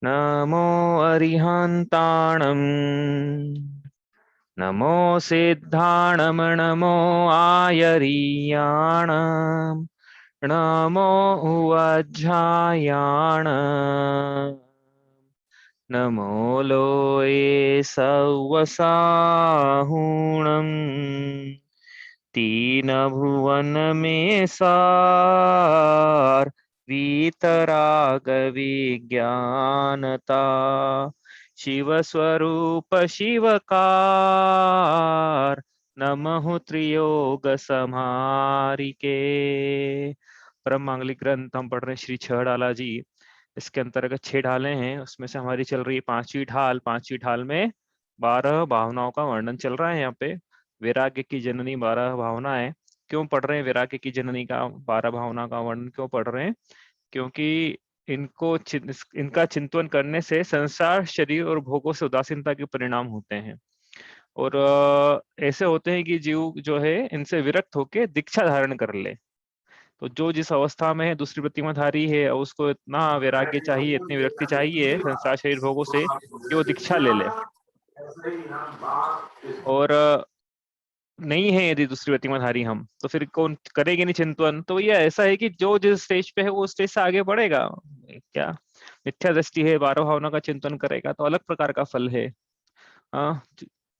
नमो अरिहन्ताणम् नमो सिद्धाणम् नमो आयरीयाणम् नमो उवज्झायाणम् नमो लोये सवसाहुणम् तीन भुवन में सार वीतराग विज्ञानता शिव स्वरूप शिवकार नमः त्रियोग समारिके। परम मांगलिक ग्रंथ हम पढ़ रहे हैं श्री छह डाला जी। इसके अंतर्गत 6 ढालें हैं, उसमें से हमारी चल रही है पांचवी ढाल। पांचवी ढाल में 12 भावनाओं का वर्णन चल रहा है। यहाँ पे वैराग्य की जननी 12 भावनाएं। क्यों पढ़ रहे हैं वैराग्य की जननी का 12 भावना का वर्णन क्यों पढ़ रहे हैं? क्योंकि इनका चिंतन करने से संसार, शरीर और भोगों से उदासीनता के परिणाम होते हैं। और ऐसे होते हैं कि जीव जो है इनसे विरक्त होके दीक्षा धारण कर ले। तो जो जिस अवस्था में है, दूसरी प्रतिमाधारी है, और उसको इतना वैराग्य चाहिए, इतनी विरक्ति चाहिए संसार, शरीर, भोगों से कि वो दीक्षा ले ले। और नहीं है यदि दूसरी प्रतिमाधारी हम, तो फिर कौन करेंगे नहीं चिंतन। तो ये ऐसा है कि जो जिस स्टेज पे है वो स्टेज से आगे बढ़ेगा। क्या मिथ्या दृष्टि है, 12 भावना का चिंतन करेगा तो अलग प्रकार का फल है।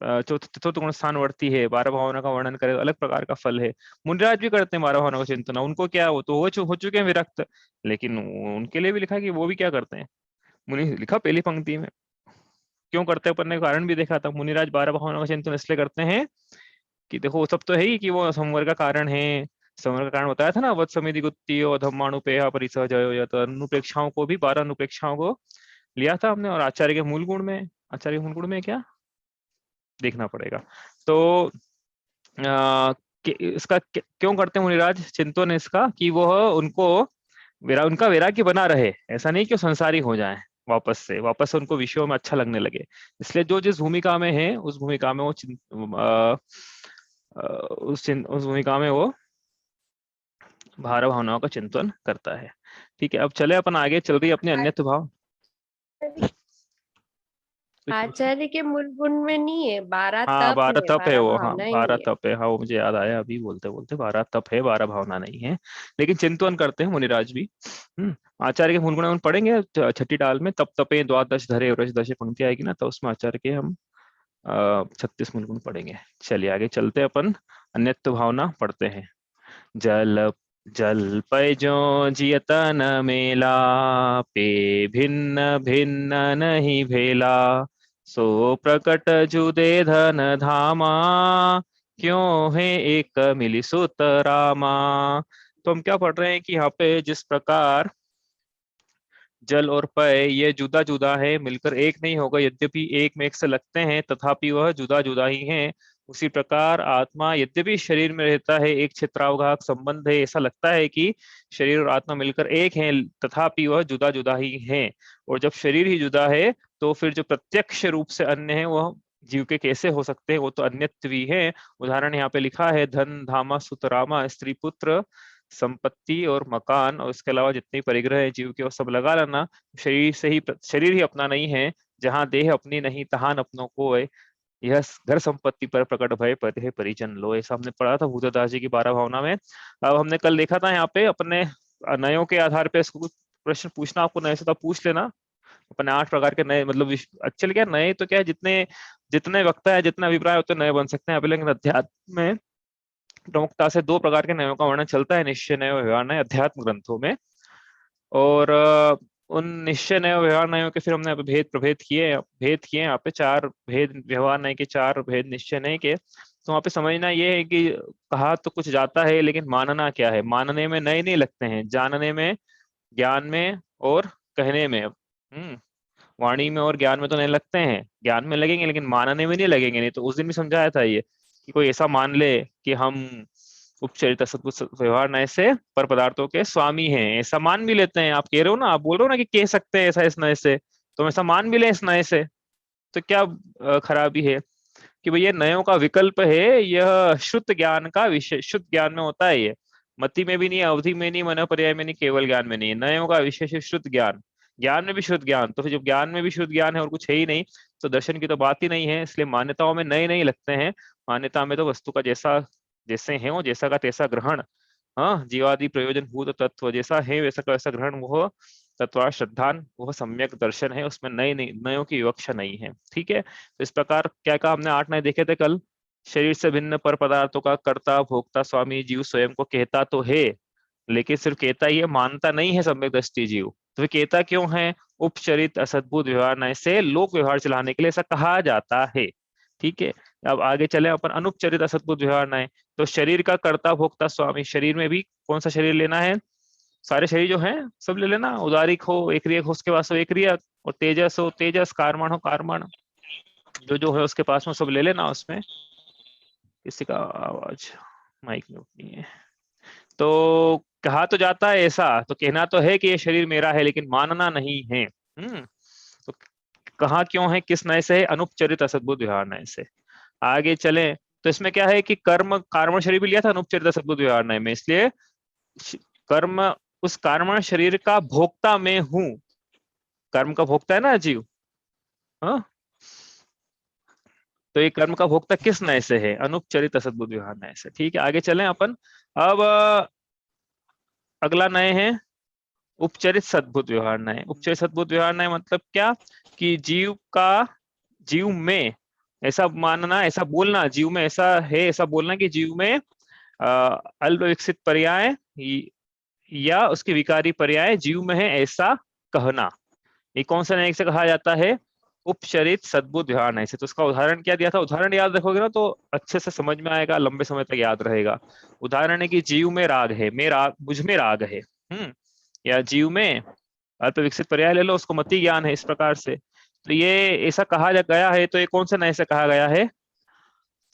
चतुर्थ गुण स्थानवर्ती है, 12 भावना का वर्णन करे तो अलग प्रकार का फल है। मुनिराज भी करते हैं 12 भावना का चिंतन, उनको क्या, वो तो हो चुके हैं विरक्त, लेकिन उनके लिए भी लिखा है कि वो भी क्या करते हैं। मुनि लिखा पहली पंक्ति में क्यों करते हैं, अपन ने कारण भी देखा था। मुनिराज 12 भावना का चिंतन इसलिए करते हैं कि देखो वो सब तो है ही कि वो संवर का कारण है। संवर का कारण बताया था ना, वत् समिति गुत्ती और धम्मानुपेया परिसहजयो, तो अनुप्रेक्षाओं को भी 12 अनुप्रेक्षाओं को लिया था हमने। और आचार्य के मूल गुण में, आचार्य के मूल गुण में क्या देखना पड़ेगा। तो इसका क्यों करते हैं मुनिराज चिंतन इसका, कि वो उनको उनका वैराग्य बना रहे। ऐसा नहीं कि वो संसारी हो जाए, वापस से उनको विषयों में अच्छा लगने लगे। इसलिए जो जिस भूमिका में है उस भूमिका में वो उस भूमिका में वो 12 भावनाओं का चिंतन करता है। ठीक है, अब चले अपन आगे, चल रही अपने अन्यत्र भाव। कुछ पूछना? आचार्य के मूल गुण में नहीं है, 12 हाँ, तप 12 है, तप है 12 वो। हाँ, भावनाएं 12 नहीं है। तप है। हाँ, वो मुझे याद आया अभी बोलते बोलते, 12 तप है, 12 भावना नहीं है। लेकिन चिंतन करते हैं मुनिराज भी। आचार्य के मूल गुण हम पढ़ेंगे छठी डाल में। तप तपे द्वादश धरे व्रज दश पंक्ति आएगी ना, तो उसमें आचार्य के हम 36 मूल गुण पढ़ेंगे। चलिए आगे चलते हैं अपन, अन्यत्व भावना पढ़ते हैं। जल जल पै जो जियत न मेला, पे भिन्न भिन्न नहीं भेला, सो प्रकट जुदे धन धामा, क्यों है एक मिली सुत रामा। तो हम क्या पढ़ रहे हैं कि यहाँ पे जिस प्रकार जल और पय ये जुदा जुदा है, मिलकर एक नहीं होगा, यद्यपि एक में एक से लगते हैं तथापि वह जुदा जुदा ही है। उसी प्रकार आत्मा यद्यपि शरीर में रहता है, एक क्षेत्रावघात संबंध है, ऐसा लगता है कि शरीर और आत्मा मिलकर एक हैं, तथापि वह जुदा जुदा ही है। और जब शरीर ही जुदा है तो फिर जो प्रत्यक्ष रूप से अन्य है वह जीव के कैसे हो सकते हैं, वो तो अन्यत्व ही है। उदाहरण यहाँ पे लिखा है, धन धामा सुतरामा, स्त्री पुत्र संपत्ति और मकान, और इसके अलावा जितनी परिग्रह है जीव के वो सब लगा लेना। शरीर ही अपना नहीं है, जहाँ देह अपनी नहीं तहान अपनों को है, यह घर संपत्ति पर प्रकट भय पद परिजन लो। ऐसा हमने पढ़ा था भूतदास जी की 12 भावना में। अब हमने कल देखा था यहाँ पे अपने नयों के आधार पे इसको कुछ प्रश्न पूछना, आपको नए से तो पूछ लेना। अपने 8 प्रकार के नए, मतलब एक्चुअली क्या नए तो क्या है, जितने जितने वक्ता है, जितने अभिप्राय होते हैं नए बन सकते हैं। लेकिन अध्यात्म में प्रमुखता से 2 प्रकार के नयों का वर्णन चलता है, निश्चय नय और व्यवहार नय, अध्यात्म ग्रंथों में। और उन निश्चय नय और व्यवहार नयों के फिर हमने भेद किए यहाँ पे। 4 भेद व्यवहार नय के, 4 भेद निश्चय नय के। तो वहाँ पे समझना ये है कि कहा तो कुछ जाता है, लेकिन मानना क्या है। मानने में नए नहीं लगते हैं, जानने में, ज्ञान में और कहने में। वाणी में और ज्ञान में तो नहीं लगते हैं, ज्ञान में लगेंगे लेकिन मानने में नहीं लगेंगे। नहीं तो उस दिन भी समझाया था ये, कि कोई ऐसा मान ले कि हम उपचरित सद्बुद्ध व्यवहार नए से पर पदार्थों के स्वामी हैं, ऐसा मान भी लेते हैं। आप कह रहे हो ना, आप बोल रहे हो ना कि कह सकते हैं ऐसा इस नए से, तो हम ऐसा मान भी ले इस नए से, तो क्या खराबी है। कि भाई ये नयों का विकल्प है, यह शुद्ध ज्ञान का विषय, शुद्ध ज्ञान में होता है ये। मति में भी नहीं, अवधि में नहीं, मनोपर्याय में नहीं, केवल ज्ञान में नहीं है। नयों का विशेष शुद्ध ज्ञान, ज्ञान में भी शुद्ध ज्ञान, तो फिर जब ज्ञान में भी शुद्ध ज्ञान है और कुछ है ही नहीं, तो दर्शन की तो बात ही नहीं है। इसलिए मान्यताओं में नए नहीं लगते हैं। मान्यता में तो वस्तु का जैसा जैसे है वो जैसा का तैसा ग्रहण, हाँ, जीवादि प्रयोजन भूत तत्व जैसा है वैसा का वैसा ग्रहण, वो तत्वा श्रद्धान, वह सम्यक दर्शन है, उसमें नए नहीं, नयों की विवक्षा नहीं है। ठीक है, तो इस प्रकार क्या कहा हमने, 8 नए देखे थे कल। शरीर से भिन्न पर पदार्थों का कर्ता भोक्ता स्वामी जीव स्वयं को कहता तो है, लेकिन सिर्फ कहता ही है, मानता नहीं है सम्यक दृष्टि जीव। तो फिर कहता क्यों है? उपचरित असद्भुत व्यवहार नय से लोक व्यवहार चलाने के लिए ऐसा कहा जाता है। ठीक है, अब आगे चले अपन, अनुपचरित असद्भुत व्यवहार नय। तो शरीर का कर्ता भोक्ता स्वामी, शरीर में भी कौन सा शरीर लेना है? सारे शरीर जो हैं सब ले लेना, उदारिक हो एकरियक हो उसके पास हो एकरियक, और तेजस हो तेजस, कारमण हो कारमण, जो जो है उसके पास में सब ले लेना। उसमें किसी का आवाज माइक में नहीं है। तो कहा तो जाता है ऐसा, तो कहना तो है कि ये शरीर मेरा है, लेकिन मानना नहीं है। तो कहा क्यों है, किस नय से है? अनुपचरित असद्भुत व्यवहार नय से। आगे चले तो इसमें क्या है कि कर्म कार्मण शरीर भी लिया था अनुपचरित असद्भुत व्यवहार नय में, इसलिए कर्म, उस कार्मण शरीर का भोक्ता मैं हूं। कर्म का भोक्ता है ना जीव, हाँ, तो ये कर्म का भोक्ता किस नय से है? अनुपचरित असद्भुत व्यवहार नय से। ठीक है, आगे चलें अपन। अब अगला नय है उपचरित सद्भुत व्यवहार नय। उपचरित सद्भुत व्यवहार नय मतलब क्या, कि जीव का, जीव में ऐसा मानना, ऐसा बोलना, जीव में ऐसा है, ऐसा बोलना कि जीव में अल्प विकसित पर्याय या उसके विकारी पर्याय जीव में है, ऐसा कहना। ये कौन सा नय से कहा जाता है? उपचरित सद्भुत व्यवहार नय से। तो उसका उदाहरण क्या दिया था? उदाहरण याद रखोगे ना तो अच्छे से समझ में आएगा, लंबे समय तक याद रहेगा। उदाहरण है कि जीव में राग है, मैं राग, मुझ में राग है, या जीव में अल्प विकसित पर्याय ले लो, उसको मति ज्ञान है, इस प्रकार से। तो ये ऐसा कहा गया है, तो ये कौन सा नय से कहा गया है?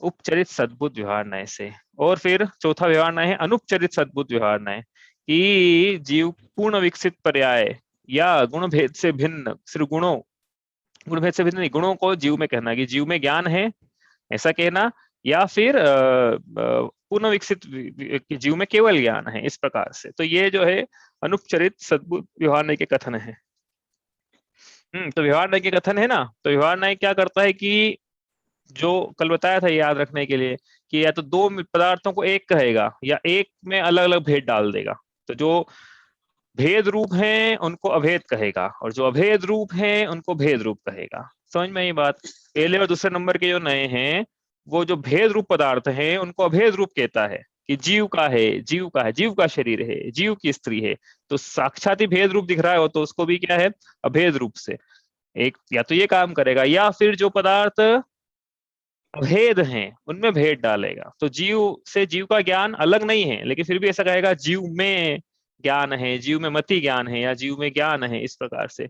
उपचरित सद्भुत व्यवहार नय से। और फिर चौथा व्यवहार नय है अनुपचरित सद्भुत व्यवहार नय, कि जीव पूर्ण विकसित पर्याय या गुण भेद से भिन्न, सिर्फ गुणों, गुण भेद से भिन्न नहीं, गुणों को जीव में कहना, कि जीव में ज्ञान है ऐसा कहना, या फिर पूर्ण विकसित जीव में केवल ज्ञान है, इस प्रकार से। तो ये जो है अनुपचरित सद्भुत व्यवहार नय के कथन है। तो व्यवहार नय के कथन है ना, तो व्यवहार नय क्या करता है कि जो कल बताया था याद रखने के लिए, कि या तो दो पदार्थों को एक कहेगा या एक में अलग अलग भेद डाल देगा। तो जो भेद रूप हैं उनको अभेद कहेगा, और जो अभेद रूप हैं उनको भेद रूप कहेगा। समझ में ये बात? पहले और दूसरे नंबर के जो नए हैं, वो जो भेद रूप पदार्थ हैं उनको अभेद रूप कहता है, कि जीव का है, जीव का है, जीव का शरीर है, जीव की स्त्री है। तो साक्षात ही भेद रूप दिख रहा हो तो उसको भी क्या है? अभेद रूप से एक, या तो ये काम करेगा, या फिर जो पदार्थ अभेद हैं उनमें भेद डालेगा। तो जीव से जीव का ज्ञान अलग नहीं है, लेकिन फिर भी ऐसा कहेगा जीव में ज्ञान है, जीव में मति ज्ञान है, या जीव में ज्ञान है, इस प्रकार से।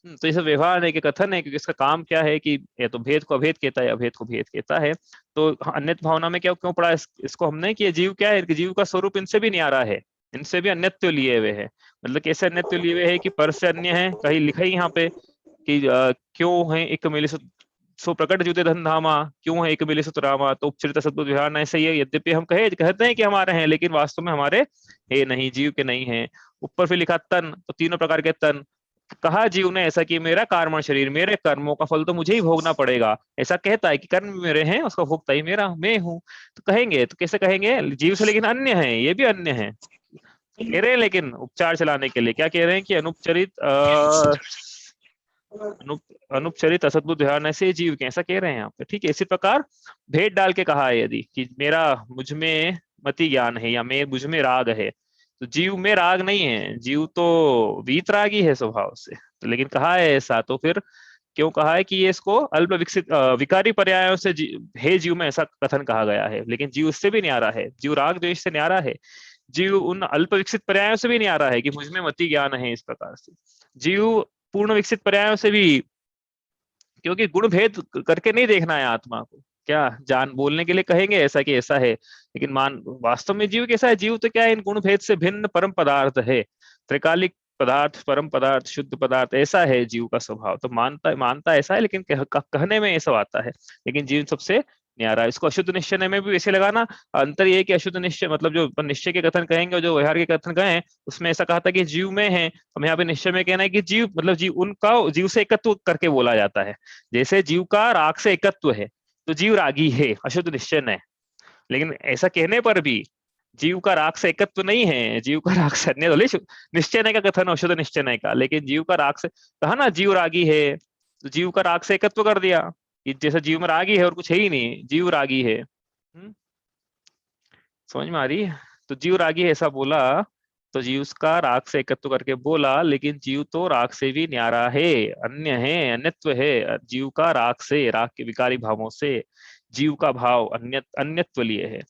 तो ये सब व्यवहार है कि कथन है, क्योंकि इसका काम क्या है कि या तो भेद को अभेद कहता है, अभेद को भेद कहता है। तो अन्य भावना में क्या क्यों पढ़ा इसको हमने, कि जीव क्या है, कि जीव का स्वरूप इनसे भी न्यारा है, इनसे भी अन्यत्व लिए हुए है। मतलब कैसे अन्यत्व लिए हुए है, कि पर से अन्य है, कहीं लिखा ही यहाँ पे कि क्यों है एक मिले सो प्रकट जुते धन धामा, क्यों है एक मिले सुत रामा। तो उपचरित सद्भुत व्यवहार नय सही है, यद्यपि हम कहते हैं कि हमारे हैं, लेकिन वास्तव में हमारे है नहीं, जीव के नहीं है। ऊपर फिर लिखा तन, तो तीनों प्रकार के तन। कहा जीव ने ऐसा कि मेरा कार्मण शरीर, मेरे कर्मों का फल तो मुझे ही भोगना पड़ेगा, ऐसा कहता है कि कर्म मेरे हैं, उसका भोगता ही मेरा मैं हूँ। तो कहेंगे, तो कैसे कहेंगे? जीव से लेकिन अन्य है, ये भी अन्य है कह रहे हैं, लेकिन उपचार चलाने के लिए क्या कह रहे हैं, कि अनुपचरित अनुपचरित असद्भुत ध्यान ऐसे जीव के, ऐसा कह रहे हैं यहाँ पे। ठीक है, इसी प्रकार भेद डाल के कहा है, यदि कि मेरा मुझ में मति ज्ञान है, या मैं मुझ में राग है, तो जीव में राग नहीं है, जीव तो वीतरागी है स्वभाव से। तो लेकिन कहा है ऐसा, तो फिर क्यों कहा है कि ये इसको अल्प विकसित विकारी पर्यायों से हे जीव में, ऐसा कथन कहा गया है। लेकिन जीव उससे भी न्यारा है, जीव राग द्वेष से न्यारा है, जीव उन अल्प विकसित पर्यायों से भी न्यारा है, कि मुझ में मति ज्ञान है, इस प्रकार से। जीव पूर्ण विकसित पर्यायों से भी, क्योंकि गुण भेद करके नहीं देखना है आत्मा को, क्या जान बोलने के लिए कहेंगे ऐसा कि ऐसा है, लेकिन मान वास्तव में जीव कैसा है? जीव तो क्या है, इन गुण भेद से भिन्न परम पदार्थ है, त्रिकालिक पदार्थ, परम पदार्थ, शुद्ध पदार्थ, ऐसा है जीव का स्वभाव। तो मानता ऐसा है, लेकिन कहने में ऐसा आता है, लेकिन जीव सबसे न्यारा। इसको अशुद्ध निश्चय में भी वैसे लगाना। अंतर ये है कि अशुद्ध निश्चय मतलब जो अपन निश्चय के कथन कहेंगे और जो व्यवहार के कथन कहें उसमें ऐसा कहा था कि जीव में है, हम यहाँ पे निश्चय में कहना है कि जीव मतलब जीव उनका जीव से एकत्व करके बोला जाता है। जैसे जीव का राग से एकत्व है तो जीव रागी है, अशुद्ध निश्चय न है। लेकिन ऐसा कहने पर भी जीव का राग से एकत्व नहीं है, जीव का राग से अन्य निश्चय नहीं का कथन अशुद्ध निश्चय नहीं का, लेकिन जीव का राग से कहा ना जीव रागी है, तो जीव का राग से एकत्व कर दिया कि जैसे जीव में रागी है और कुछ है ही नहीं, जीव रागी है। समझ में आ रही है? तो जीव रागी है ऐसा बोला तो जीव का राग से एकत्व करके बोला, लेकिन जीव तो राग से भी न्यारा है, अन्य है, अन्यत्व है। जीव का राग से, राग के विकारी भावों से जीव का भाव अन्यत्व लिए है।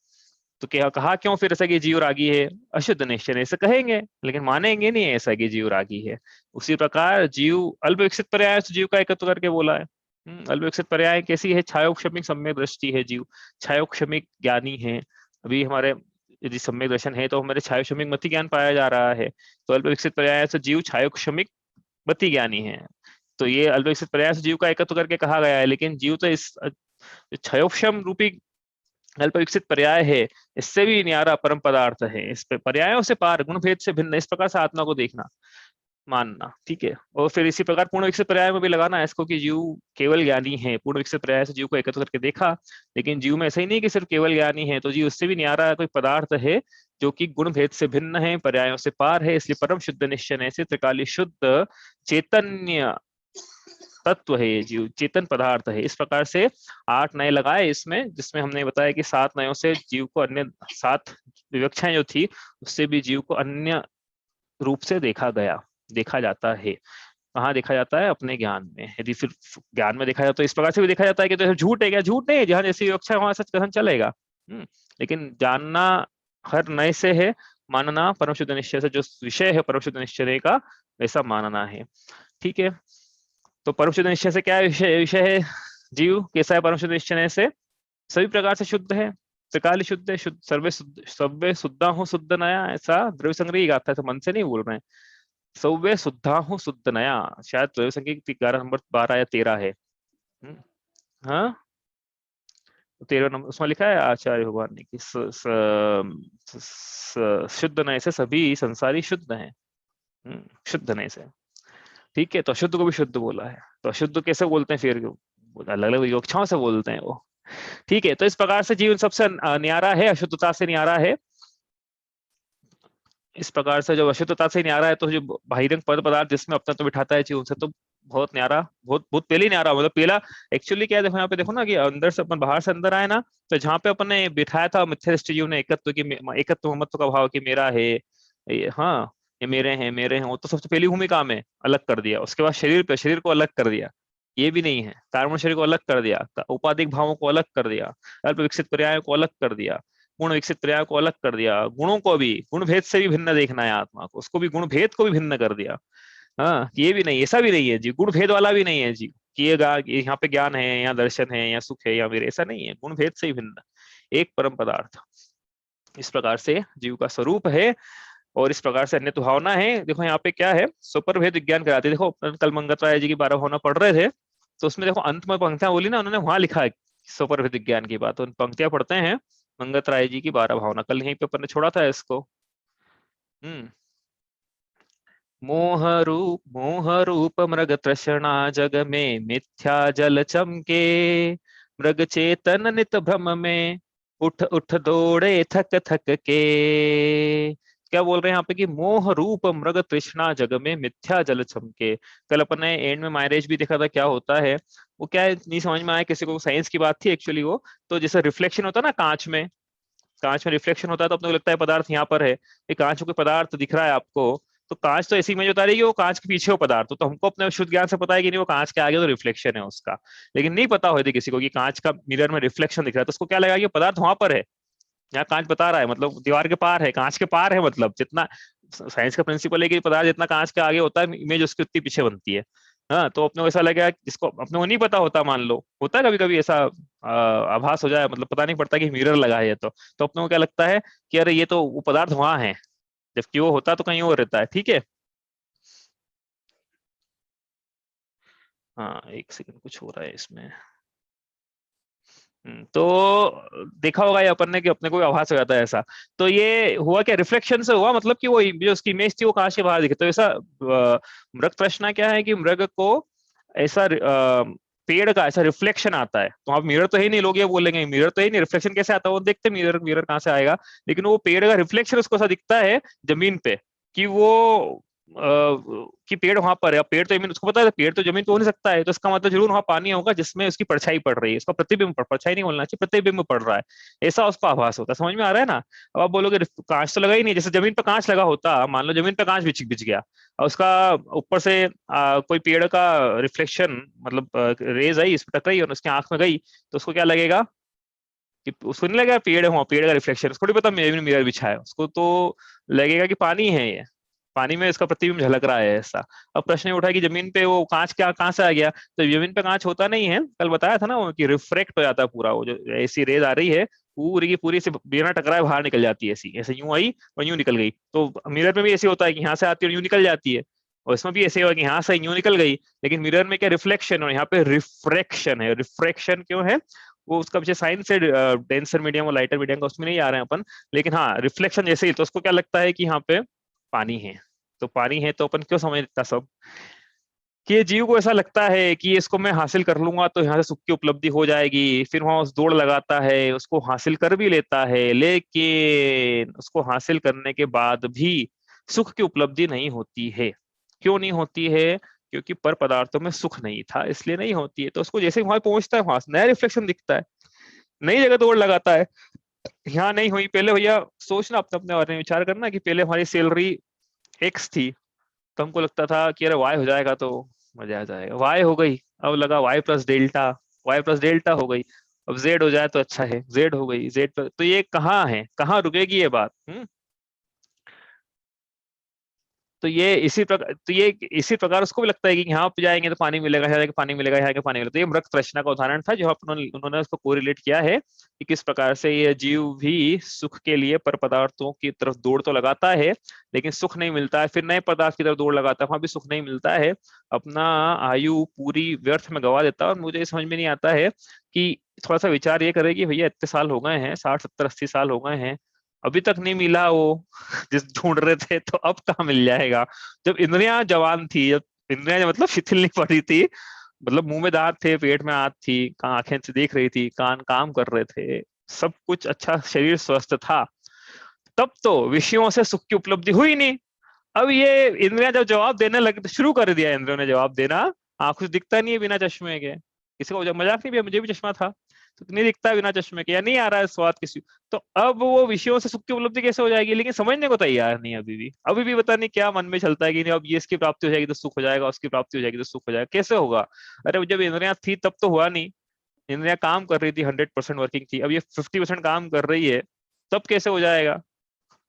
तो क्या कहा क्यों फिर ऐसा कि जीव रागी है? अशुद्ध निश्चय ऐसे कहेंगे लेकिन मानेंगे नहीं ऐसा कि जीव रागी है। उसी प्रकार जीव अल्प विकसित पर्याय से जीव का एकत्व करके बोला है। अल्प विकसित पर्याय कैसी है? छायोक्षमिक सम्यक दृष्टि है जीव, छायोक्षमिक ज्ञानी है। अभी हमारे यदि सम्यक दर्शन है तो हमारे छायोक्षमिक मति ज्ञान पाया जा रहा है, तो अल्प विकसित पर्याय से जीव छायोक्षमिक मति ज्ञानी है। तो ये अल्प विकसित पर्याय से जीव का एकत्व करके कहा गया है, लेकिन जीव तो इस क्षयोक्षम रूपी अल्प विकसित पर्याय है, इससे भी न्यारा परम पदार्थ है। इस पे पर्यायों से पार, गुण भेद से भिन्न, इस प्रकार से आत्मा को देखना मानना, ठीक है। और फिर इसी प्रकार पूर्ण विकसित पर्याय में भी लगाना है इसको कि जीव केवल ज्ञानी है। पूर्ण विकसित पर्याय से जीव को एकत्र करके देखा, लेकिन जीव में ऐसा ही नहीं कि सिर्फ केवल ज्ञानी है, तो जीव उससे भी न्यारा कोई पदार्थ है जो कि गुण भेद से भिन्न है, पर्यायों से पार है, इसलिए परम शुद्ध निश्चय से त्रिकाली शुद्ध चैतन्य तत्व है, ये जीव चेतन पदार्थ है। इस प्रकार से 8 नए लगाए इसमें, जिसमें हमने बताया कि 7 नयों से जीव को अन्य 7 विवक्षाएं जो थी उससे भी जीव को अन्य रूप से देखा जाता है। कहाँ देखा जाता है? अपने ज्ञान में। यदि फिर ज्ञान में देखा जाए तो इस प्रकार से भी देखा जाता है कि तो झूठ है क्या? झूठ नहीं है, जहां जैसी विवक्षा है वहां सच कथन चलेगा। लेकिन जानना हर नए से है, मानना परम शुद्ध निश्चय से, जो विषय है परम शुद्ध निश्चय का वैसा मानना है, ठीक है। तो परम शुद्ध निश्चय से क्या विषय है? जीव कैसा है? परम शुद्ध निश्चय से सभी प्रकार से शुद्ध है, त्रिकाली शुद्ध है, शुद्ध सर्वे शुद्धा हूँ शुद्ध नया, ऐसा द्रव्य संग्रह गाता है, तो मन से नहीं बोल रहे हैं। सौवे शुद्धा हूँ शुद्ध नया, शायद द्रव्य संग्रह 11 नंबर 12 या 13 है। हाँ 13 नंबर उसमें लिखा है आचार्य भगवान ने कि शुद्ध नए से सभी संसारी शुद्ध हैं। शुद्ध नए से, ठीक है। तो अशुद्ध को भी शुद्ध बोला है, तो अशुद्ध कैसे बोलते हैं फिर? अलग अलग विवक्षाओं से बोलते हैं वो, ठीक है। तो इस प्रकार से जीवन सबसे न्यारा है, अशुद्धता से न्यारा है। इस प्रकार से जब अशुद्धता से न्यारा है तो जो बाहिरंग पद पदार्थ जिसमें अपना तो बिठाता है जीवन से, तो बहुत न्यारा, बहुत बहुत पहले न्यारा, मतलब पहला एक्चुअली क्या है, देखो यहाँ पे देखो ना कि अंदर से अपन बाहर से अंदर आए ना, तो जहाँ पे अपन ने बिठाया था मिथ्या दृष्टि जीव ने एकत्व की, एकत्व ममत्व का भाव कि मेरा है ये, हाँ ये मेरे हैं, वो तो सबसे पहली भूमिका में अलग कर दिया। उसके बाद शरीर को अलग कर दिया, ये भी नहीं है। कार्बन शरीर को अलग कर दिया, उपाधिक भावों को अलग कर दिया, अल्प विकसित पर्यायों को अलग कर दिया, गुण विकसित पर्याय को अलग कर दिया, गुणों को भी गुण भेद से भी भिन्न देखना है आत्मा को, उसको भी गुण भेद को भी भिन्न कर दिया। हाँ ये भी नहीं, ऐसा भी नहीं है जी, गुण भेद वाला भी नहीं है जी कि ये यहाँ पे ज्ञान है, यहाँ दर्शन है, यहाँ सुख है, या मेरे, ऐसा नहीं है। गुण भेद से ही भिन्न एक परम पदार्थ, इस प्रकार से जीव का स्वरूप है और इस प्रकार से अन्य भावना है। देखो यहाँ पे क्या है, सुपर भेद विज्ञान कराते। देखो कल मंगत राय जी की 12 भावना पढ़ रहे थे, तो उसमें देखो अंत में पंक्तियां बोली ना, उन्होंने वहां लिखा है सुपर भेद विज्ञान की बात, उन पंक्तियां पढ़ते हैं मंगत राय जी की 12 भावना, कल यहीं पे अपन ने छोड़ा था इसको। हम्म मोह रूप मृग तृष्णा जग में मिथ्या जल चमके, मृग चेतन नित भ्रम में उठ उठ दौड़े थक थक के। क्या बोल रहे हैं यहाँ पे कि मोह रूप मृग तृष्णा जग में मिथ्या जल चमके। कल अपन ने एंड में मायरेज भी देखा था क्या होता है, वो क्या है नहीं समझ में आया किसी को, साइंस की बात थी एक्चुअली वो। तो जैसे रिफ्लेक्शन होता है ना कांच में रिफ्लेक्शन होता है, तो अपने को लगता है पदार्थ यहाँ पर है, ये कांच में कोई पदार्थ दिख रहा है आपको, तो कांच तो ऐसी इमेज उतारी रही है वो कांच के पीछे हो पदार्थ, तो हमको अपने शुद्ध ज्ञान से पता है कि नहीं वो कांच के आगे तो रिफ्लेक्शन है उसका। लेकिन नहीं पता हो यदि किसी को कि कांच का मिरर में रिफ्लेक्शन दिख रहा है, तो उसको क्या लगा कि पदार्थ वहां पर है, यहाँ कांच बता रहा है, मतलब दीवार के पार है, कांच के पार है, मतलब जितना साइंस का प्रिंसिपल है कि पदार्थ जितना कांच के आगे होता है इमेज उसकी उतनी पीछे बनती है। हाँ तो अपने को ऐसा लगा, जिसको अपने को नहीं पता होता, मान लो होता है कभी कभी ऐसा आभास हो जाए, मतलब पता नहीं पड़ता कि मिरर लगा है, तो अपने को क्या लगता है कि अरे ये तो वो पदार्थ वहां है, जबकि वो होता तो कहीं और रहता है, ठीक है। हाँ एक सेकंड, कुछ हो रहा है इसमें। तो देखा होगा ये अपन ने कि अपने को भी आभास हो जाता है ऐसा। तो ये हुआ क्या, रिफ्लेक्शन से हुआ, मतलब कि वो जो उसकी इमेज थी वो कांच के बाहर दिखे। तो ऐसा मृग तृष्णा क्या है कि मृग को ऐसा पेड़ का ऐसा रिफ्लेक्शन आता है। तो आप मिरर तो है ही नहीं, लोग ये बोलेंगे मिरर तो है ही नहीं, रिफ्लेक्शन कैसे आता है, वो देखते मिरर, मिरर कहाँ से आएगा। लेकिन वो पेड़ का रिफ्लेक्शन उसको ऐसा दिखता है जमीन पे कि वो कि पेड़ वहां पर है। अब पेड़ तो जमीन, उसको पता है पेड़ तो जमीन पे हो नहीं सकता है, तो इसका मतलब जरूर वहां पानी होगा जिसमें उसकी परछाई पड़ रही है, इसका प्रतिबिंब, परछाई नहीं बोलना चाहिए, प्रतिबिंब पड़ रहा है। ऐसा उसका आभास होता है। समझ में आ रहा है ना। अब आप बोलोगे कांच तो लगा ही नहीं, जैसे जमीन पर कांच लगा होता, मान लो जमीन पर कांच बिछ बिछ गया और उसका ऊपर से कोई पेड़ का रिफ्लेक्शन, मतलब रेज आई इस पर टकराई और उसकी आंख में गई, तो उसको क्या लगेगा कि, उसको नहीं लगेगा पेड़ है वहां, पेड़ का रिफ्लेक्शन, उसको नहीं पता मेरे मिरर बिछा है, उसको तो लगेगा कि पानी है ये, पानी में इसका प्रतिबिंब झलक रहा है ऐसा। अब प्रश्न ये उठा कि जमीन पे वो कांच क्या कहाँ से आ गया। तो जमीन पे कांच होता नहीं है, कल बताया था ना वो कि रिफ्रेक्ट हो जाता है पूरा, वो जो ऐसी रेज आ रही है पूरी की पूरी से बिना टकराए बाहर निकल जाती है, ऐसी ऐसे यूं आई और यूं निकल गई। तो मिरर में भी ऐसे होता है कि यहाँ से आती है और यूं निकल जाती है, और इसमें भी ऐसे हुआ कि यहाँ से यूं निकल गई। लेकिन मिरर में क्या रिफ्लेक्शन, और यहाँ पे रिफ्रेक्शन है। रिफ्रेक्शन क्यों है, वो उसका पीछे साइंस है, डेंसर मीडियम और लाइटर मीडियम का, उसमें नहीं आ रहे हैं अपन। लेकिन हाँ रिफ्लेक्शन जैसे ही, तो उसको क्या लगता है कि यहाँ पे पानी है। तो पानी है तो अपन क्यों समझता सब कि ये जीव को ऐसा लगता है कि इसको मैं हासिल कर लूंगा तो यहाँ से सुख की उपलब्धि हो जाएगी, फिर वहां उस दौड़ लगाता है, उसको हासिल कर भी लेता है, लेकिन उसको हासिल करने के बाद भी सुख की उपलब्धि नहीं होती है। क्यों नहीं होती है, क्योंकि पर पदार्थों में सुख नहीं था, इसलिए नहीं होती है। तो उसको जैसे ही वहां पहुंचता है, वहां से नया रिफ्लेक्शन दिखता है, नई जगह दौड़ लगाता है। यहाँ नहीं हुई पहले, भैया सोचना अपने अपने बारे में विचार करना कि पहले हमारी सैलरी एक्स थी, तो हमको लगता था कि अरे वाई हो जाएगा तो मजा आ जाएगा, वाई हो गई, अब लगा y plus delta, y plus delta हो गई, अब जेड हो जाए तो अच्छा है, जेड हो गई, जेड पर तो ये कहाँ है, कहाँ रुकेगी ये बात। तो ये इसी प्रकार, तो ये इसी प्रकार उसको भी लगता है कि यहाँ पे जाएंगे तो पानी मिलेगा, यहाँ जाके पानी मिलेगा, यहाँ जाके पानी मिलेगा। तो ये मृग तृष्णा का उदाहरण था जो उन्होंने उसको कोरिलेट किया है कि किस प्रकार से ये जीव भी सुख के लिए पर पदार्थों की तरफ दौड़ तो लगाता है, लेकिन सुख नहीं मिलता है, फिर नए पदार्थ की तरफ दौड़ लगाता है, वहां भी सुख नहीं मिलता है, अपना आयु पूरी व्यर्थ में गवा देता है। और मुझे समझ में नहीं आता है कि थोड़ा सा विचार ये करे कि भैया इतने साल हो गए हैं, 60 70 80 साल हो गए हैं, अभी तक नहीं मिला वो जिस ढूंढ रहे थे, तो अब कहाँ मिल जाएगा। जब इंद्रियां जवान थी, जब इंद्रियां मतलब शिथिल नहीं पड़ी थी, मतलब मुंह में दांत थे, पेट में हाथ थी, आंखें से देख रही थी, कान काम कर रहे थे, सब कुछ अच्छा, शरीर स्वस्थ था, तब तो विषयों से सुख की उपलब्धि हुई नहीं। अब ये इंद्रियां जब जवाब देने लगे, तो शुरू कर दिया इंद्रियों ने जवाब देना, आंखों से दिखता नहीं है बिना चश्मे के, किसी को जब मजाक नहीं भी, मुझे भी चश्मा था तो नहीं दिखता है बिना चश्मे के, या नहीं आ रहा है स्वाद किसी। तो अब वो विषयों से सुख की उपलब्धि कैसे हो जाएगी, लेकिन समझने को तैयार नहीं है अभी भी पता नहीं क्या मन में चलता है कि नहीं अब ये इसकी प्राप्ति हो जाएगी तो सुख हो जाएगा, उसकी प्राप्ति हो जाएगी तो सुख हो जाएगा, कैसे होगा। अरे जब इंद्रियां थी तब तो हुआ नहीं, इंद्रियां काम कर रही थी, 100% वर्किंग थी, अब ये 50% काम कर रही है, तब कैसे हो जाएगा।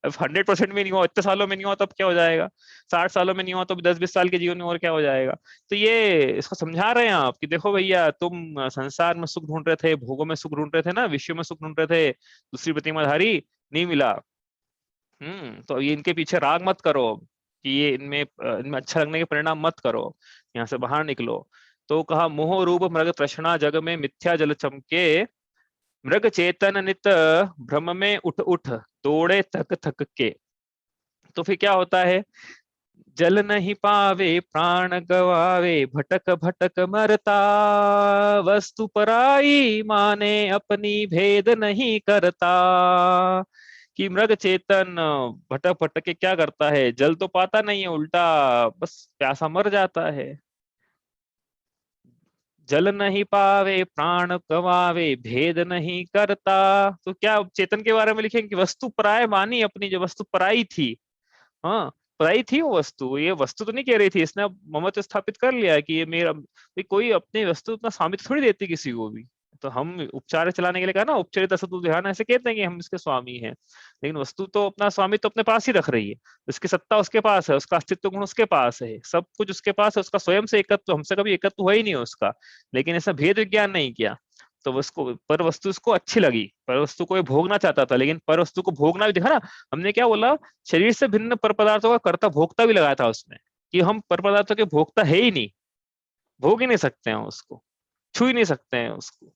अब 100% में नहीं हुआ, इतने सालों में नहीं हुआ, तब क्या हो जाएगा। 60 सालों में नहीं हुआ तो 10 20 साल के जीवन में और क्या हो जाएगा। तो ये इसको समझा रहे हैं आप कि देखो भैया, तुम संसार में सुख ढूंढ रहे थे, भोगों में सुख ढूंढ रहे थे ना, विश्व में सुख ढूंढ रहे थे, दूसरी प्रतिमाधारी नहीं मिला। तो ये इनके पीछे राग मत करो कि ये इनमें अच्छा लगने के परिणाम मत करो, यहाँ से बाहर निकलो। तो कहा मोह रूप मृग तृष्णा जग में मिथ्या जल चमके, मृग चेतन नित भ्रम में उठ उठ दौड़े थक थक के। तो फिर क्या होता है, जल नहीं पावे प्राण गवावे, भटक भटक मरता, वस्तु पराई माने अपनी भेद नहीं करता। कि मृग चेतन भटक भटक के क्या करता है, जल तो पाता नहीं है, उल्टा बस प्यासा मर जाता है। जल नहीं पावे प्राण गवावे, भेद नहीं करता। तो क्या चेतन के बारे में लिखेंगे कि वस्तु पराय मानी अपनी, जो वस्तु पराई थी, हाँ पराई थी वो वस्तु, ये वस्तु तो नहीं कह रही थी, इसने अब ममत्व स्थापित कर लिया कि ये मेरा, भाई कोई अपनी वस्तु उतना स्वामित्व थोड़ी देती किसी को भी। तो हम उपचार चलाने के लिए कहा ना, उपचरित असतु ध्यान, ऐसे कहते हैं कि हम इसके स्वामी हैं, लेकिन वस्तु तो अपना स्वामित्व अपने पास ही रख रही है, उसकी सत्ता उसके पास है, उसका अस्तित्व गुण उसके पास है, सब कुछ उसके पास है, उसका स्वयं से एकत्व, हमसे कभी एकत्व हुआ ही नहीं है उसका, लेकिन ऐसा भेद विज्ञान नहीं किया। तो उसको पर वस्तु उसको अच्छी लगी, पर वस्तु को ये भोगना चाहता था, लेकिन पर वस्तु को भोगना भी, देखा ना हमने क्या बोला, शरीर से भिन्न पर पदार्थों का कर्ता भोक्ता भी लगाया था उसमें, कि हम पर पदार्थों के भोक्ता है ही नहीं, भोग ही नहीं सकते हैं उसको, छू ही नहीं सकते हैं उसको।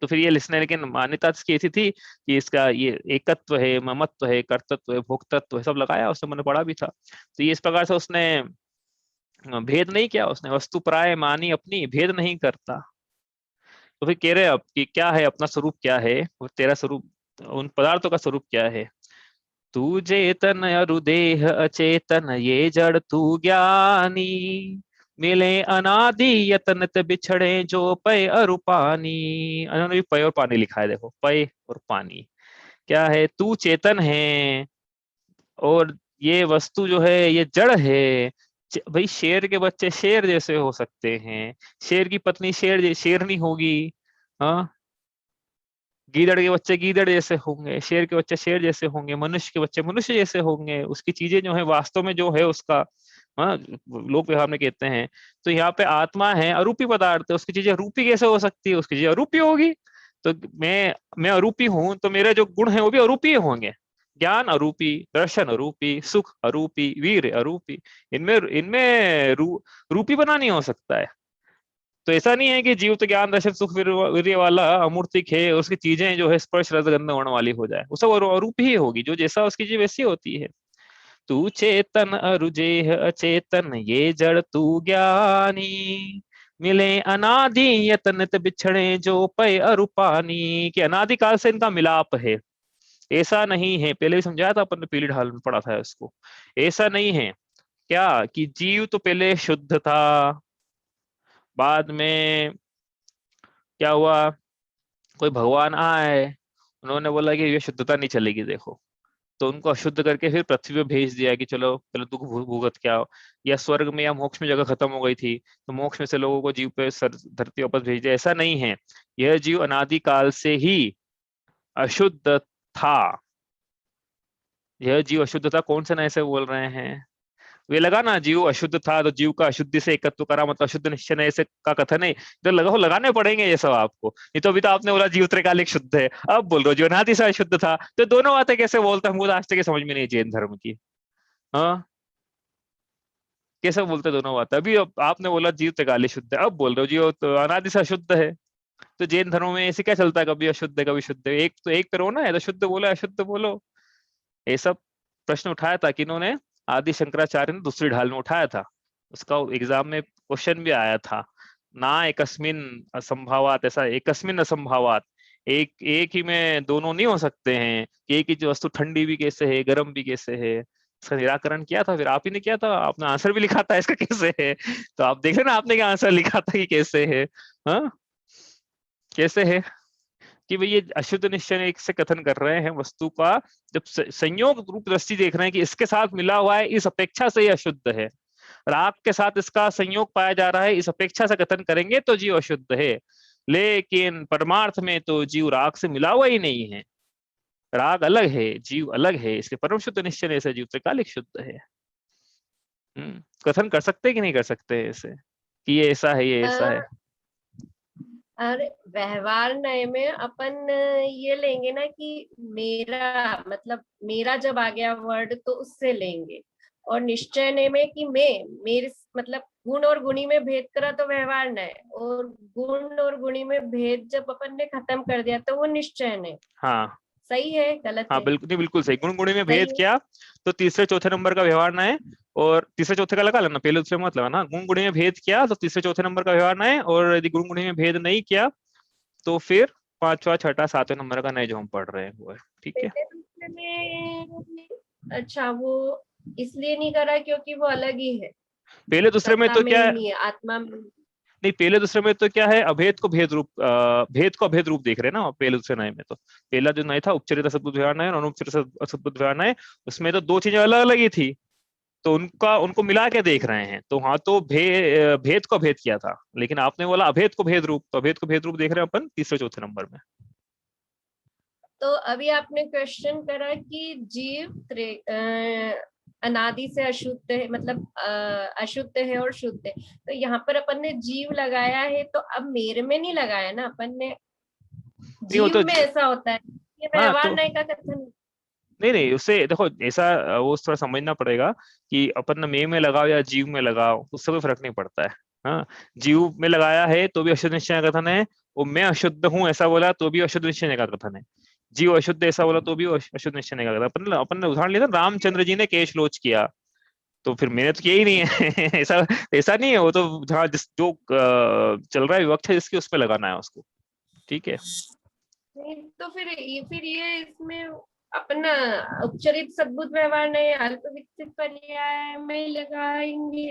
तो फिर ये लिखने, लेकिन मान्यता इसकी ऐसी थी कि इसका ये एकत्व है, ममत्व है, कर्तृत्व है, भोक्तत्व है, सब लगाया, उसने मैंने पढ़ा भी था। तो ये इस प्रकार से उसने भेद नहीं किया, उसने वस्तु पराय मानी अपनी, भेद नहीं करता। तो फिर कह रहे अब कि क्या है अपना स्वरूप, क्या है और तेरा स्वरूप, उन पदार्थों का स्वरूप क्या है। तू चेतन अरुदेह अचेतन ये जड़ तू ज्ञानी, मिले अनादि यतनत बिछड़े जो पय अरु पानी। उन्होंने भी पय और पानी लिखा है, देखो पय और पानी क्या है। तू चेतन है और ये वस्तु जो है ये जड़ है। भाई शेर के बच्चे शेर जैसे हो सकते हैं, शेर की पत्नी शेरनी होगी, हाँ। गीदड़ के बच्चे गीदड़ जैसे होंगे, शेर के बच्चे शेर जैसे होंगे, मनुष्य के बच्चे मनुष्य जैसे होंगे। उसकी चीजें जो है वास्तव में जो है उसका, हाँ, लोक व्यवहार में कहते हैं। तो यहाँ पे आत्मा है अरूपी पदार्थ है, उसकी चीजें रूपी कैसे हो सकती है, उसकी चीजें अरूपी होगी। तो मैं अरूपी हूं तो मेरे जो गुण हैं वो भी अरूपी होंगे। ज्ञान अरूपी, दर्शन अरूपी, सुख अरूपी, वीर अरूपी। इनमें इनमें रूपी बना नहीं हो सकता है। तो ऐसा नहीं है कि जीव तो ज्ञान दर्शन सुख वीर्य वाला अमूर्तिक है, उसकी चीजें जो है स्पर्श रस गंध वर्ण वाली हो जाए, वो सब अरूप ही होगी, जो जैसा उसकी चीज वैसी होती है। तू चेतन अरुजेह अचेतन ये जड़ तू ज्ञानी, मिले अनादि यतनत बिछड़े जो पय अरूपानी। कि अनादि काल से इनका मिलाप है, ऐसा नहीं है। पहले भी समझाया था अपन ने, पीली ढाल में पढ़ा था इसको। ऐसा नहीं है क्या कि जीव तो पहले शुद्ध था, बाद में क्या हुआ, कोई भगवान आए, उन्होंने बोला कि ये शुद्धता नहीं चलेगी देखो, तो उनको अशुद्ध करके फिर पृथ्वी पे भेज दिया कि चलो पहले दुख भुगत के आओ। या स्वर्ग में या मोक्ष में जगह खत्म हो गई थी, तो मोक्ष में से लोगों को जीव पे धरती वापस भेज दिया। ऐसा नहीं है, यह जीव अनादि काल से ही अशुद्ध था। यह जीव अशुद्ध था, कौन से नए से बोल रहे हैं। वे लगा ना, जीव अशुद्ध था तो जीव का अशुद्धि से एकत्व करा, मतलब अशुद्ध निश्चय नहीं, ऐसे का कथन है। तो लगाने पड़ेंगे ये सब आपको, नहीं तो अभी तो आपने बोला जीव त्रैकालिक शुद्ध है, अब बोल रहे हो जीव अनादि से अशुद्ध था, तो दोनों बातें कैसे बोलते हैं, हमको तो आज तक ये समझ में नहीं जैन धर्म की। हाँ, कैसे बोलते दोनों बातें। अभी आपने बोला जीव त्रैकालिक शुद्ध है, अब बोल रहे हो जीव तो अनादि से अशुद्ध है। तो जैन धर्म में ऐसे क्या चलता है, कभी अशुद्ध है कभी शुद्ध है, एक तो एक करो ना, या तो शुद्ध बोलो या अशुद्ध बोलो। ये सब प्रश्न उठाया था कि इन्होंने, आदि शंकराचार्य ने दूसरी ढाल में उठाया था, उसका एग्जाम में क्वेश्चन भी आया था ना। एकस्मिन असंभावात, ऐसा एकस्मिन असंभावात, एक एक ही में दोनों नहीं हो सकते हैं कि एक ही जो वस्तु ठंडी भी कैसे है गर्म भी कैसे है। इसका निराकरण किया था, फिर आप ही ने किया था, आपने आंसर भी लिखा था इसका कैसे है। तो आप देख रहे ना, आपने क्या आंसर लिखा था कि कैसे है। हाँ, कैसे है कि भाई ये अशुद्ध निश्चय एक से कथन कर रहे हैं वस्तु का, जब संयोग रूप दृष्टि देख रहे हैं कि इसके साथ मिला हुआ है, इस अपेक्षा से ये अशुद्ध है। राग के साथ इसका संयोग पाया जा रहा है, इस अपेक्षा से कथन करेंगे तो जीव अशुद्ध है। लेकिन परमार्थ में तो जीव राग से मिला हुआ ही नहीं है, राग अलग है जीव अलग है, इसलिए परम शुद्ध निश्चय से जीव त्रिकालिक शुद्ध है। कथन कर सकते कि नहीं कर सकते ऐसे कि ये ऐसा है ये ऐसा है। अरे व्यवहार नए में अपन ये लेंगे ना कि मेरा, मतलब मेरा जब आ गया वर्ड तो उससे लेंगे, और निश्चय नए में कि मेरे मतलब गुण और गुणी में भेद करा तो व्यवहार नए, और गुण और गुणी में भेद जब अपन ने खत्म कर दिया तो वो निश्चय नए। हाँ सही है गलत हाँ, है? बिल्कुल नहीं, बिल्कुल सही। गुण गुणी में सही भेद है। किया तो तीसरे चौथे नंबर का व्यवहार ना है, और तीसरे चौथे का लगा लेना, पहले दूसरे मत लगाना। गुण गुणी में भेद किया तो तीसरे चौथे नंबर का व्यवहार ना है, और यदि गुण गुणी में भेद नहीं किया तो फिर पांचवा छठा सातवें नंबर का नए जो हम पढ़ रहे हैं वो है। ठीक है। पहले दूसरे में, अच्छा वो इसलिए नहीं करा क्योंकि वो अलग ही है, पहले दूसरे में सत्ता तो में क्या ही है, नहीं है, आत्मा में। नहीं पहले दूसरे में तो क्या है, अभेद को भेद रूप, भेद को अभेद रूप देख रहे हैं ना पहले दूसरे नए में। तो पहला जो नय था उपचरित असद्भुत व्यवहार नय और अनुपचरित असद्भुत व्यवहार नय, उसमें तो दो चीजें अलग अलग ही थी, तो उनका उनको मिला के देख रहे हैं। तो हाँ, तो भेद को भेद किया था, लेकिन आपने बोला अभेद को भेद रूप, तो अभेद को भेद रूप देख रहे हैं अपन तीसरे चौथे नंबर में। तो अभी आपने क्वेश्चन करा कि जीव अनादि से अशुद्ध है, मतलब अशुद्ध है और शुद्ध है। तो यहाँ पर अपन ने जीव लगाया है, तो अब मेरे में नहीं लगाया ना अपन ने, नहीं वो जीव तो में ऐसा होता है, ये हाँ व्यवहार तो नहीं का कथन। नहीं नहीं, उससे देखो ऐसा, वो थोड़ा समझना पड़ेगा कि अपन ने मे में लगाओ या जीव में लगाओ, उससे कोई फर्क नहीं पड़ता है। हाँ, जीव में लगाया है तो भी अशुद्ध निश्चय कथन है, वो मैं अशुद्ध हूँ ऐसा बोला तो भी अशुद्ध निश्चय का कथन है, जीव अशुद्ध ऐसा बोला तो भी अशुद्ध निश्चय का कथन। अपन ने उदाहरण लिया था, रामचंद्र जी ने केश लोच किया, तो फिर मैंने तो किया ही नहीं है ऐसा ऐसा नहीं है, वो तो जहाँ जो चल रहा है विवक्षा जिसकी उस पर लगाना है उसको, ठीक है। नहीं तो फिर ये इसमें अपना उपचरित सद्बुद्ध व्यवहार नहीं अल्प विकसित पर्याय में लगाएंगे,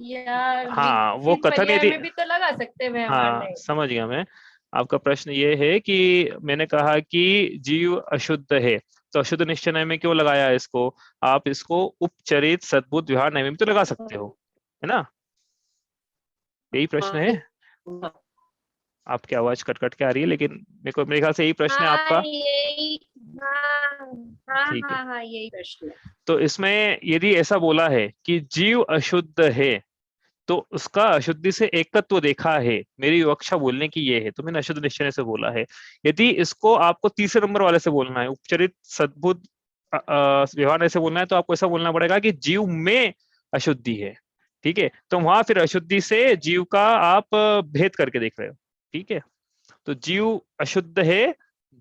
या हाँ वो विकसित कथन पर्याय यदि, में भी तो लगा सकते हैं व्यवहार हाँ नहीं। समझ गया मैं। आपका प्रश्न ये है कि मैंने कहा कि जीव अशुद्ध है, तो अशुद्ध निश्चय नय में क्यों लगाया है इसको? आप इसको उपचरित सद्बुद्ध व्यवहार नय में भी तो लगा सकते हो, है ना? यही प्रश्न है। आपकी आवाज कट कट के आ रही है, लेकिन मेरे ख्याल से यही प्रश्न है हाँ आपका। यही, हाँ हाँ ठीक है, हाँ हाँ यही प्रश्न है। तो इसमें यदि ऐसा बोला है कि जीव अशुद्ध है, तो उसका अशुद्धि से एकत्व देखा है, मेरी विवक्षा बोलने की ये है, तो मैंने अशुद्ध निश्चय से बोला है। यदि इसको आपको तीसरे नंबर वाले से बोलना है, उपचरित सद्बुद्ध व्यवहार से बोलना है, तो आपको ऐसा बोलना पड़ेगा कि जीव में अशुद्धि है, ठीक है। तो वहां फिर अशुद्धि से जीव का आप भेद करके देख रहे हो, ठीक है। तो जीव अशुद्ध है,